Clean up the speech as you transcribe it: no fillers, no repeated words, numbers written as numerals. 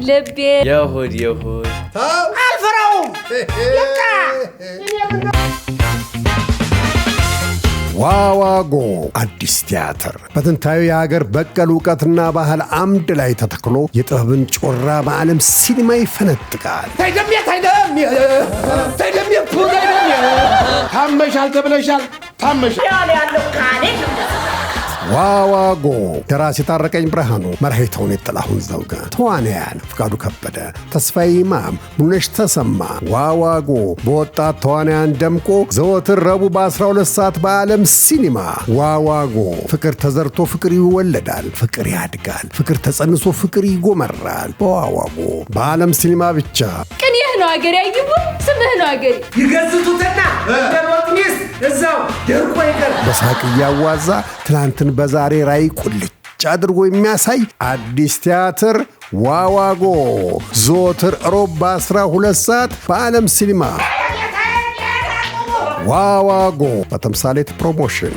ልቤ የሆድ አልፈራውም ዋዋጎ አዲስ ቲያትር በጥንታዊ የሀገር በቀል እውቀትና ባህል አምድ ላይ ተተክሎ የጥበብን ጮራ በዓለም ሲኒማ ይፈነጥቃል። ታመሻል ተብለሻል። ዋዋጎ ደራሲ ታረቀኝ ብርሃኑ፣ መርሄ ተውኔት ጥላሁን ዘውገ፣ ተዋንያን ፍቃዱ ከበደ፣ ተስፋዬ ይማም፣ ሙነሽ ተሰማ። ዋዋጎ በወጣት ተዋንያን ደምቆ ዘወትር ረቡዕ በ12 ሰዓት በዓለም ሲኒማ። ዋዋጎ ፍቅር ተዘርቶ ፍቅር ይወለዳል፣ ፍቅር ያድጋል፣ ፍቅር ተጸንሶ ፍቅር ይጎመራል። በዋዋጎ በዓለም ሲኒማ ብቻ። ቅኔህ ነው አገር ያይቡ ስምህ ነው አገር ይገዝቱትና ለሞትኒስ እዛው ደርቆ ይቀር በሳቅ እያዋዛ ትላንትን በዛሬ ራይ ቁልጭ አድርጎ የሚያሳይ አዲስ ቲያትር ዋዋጎ ዘወትር ሮብ በ12 ሰዓት በዓለም ሲኒማ። ዋዋጎ በተምሳሌት ፕሮሞሽን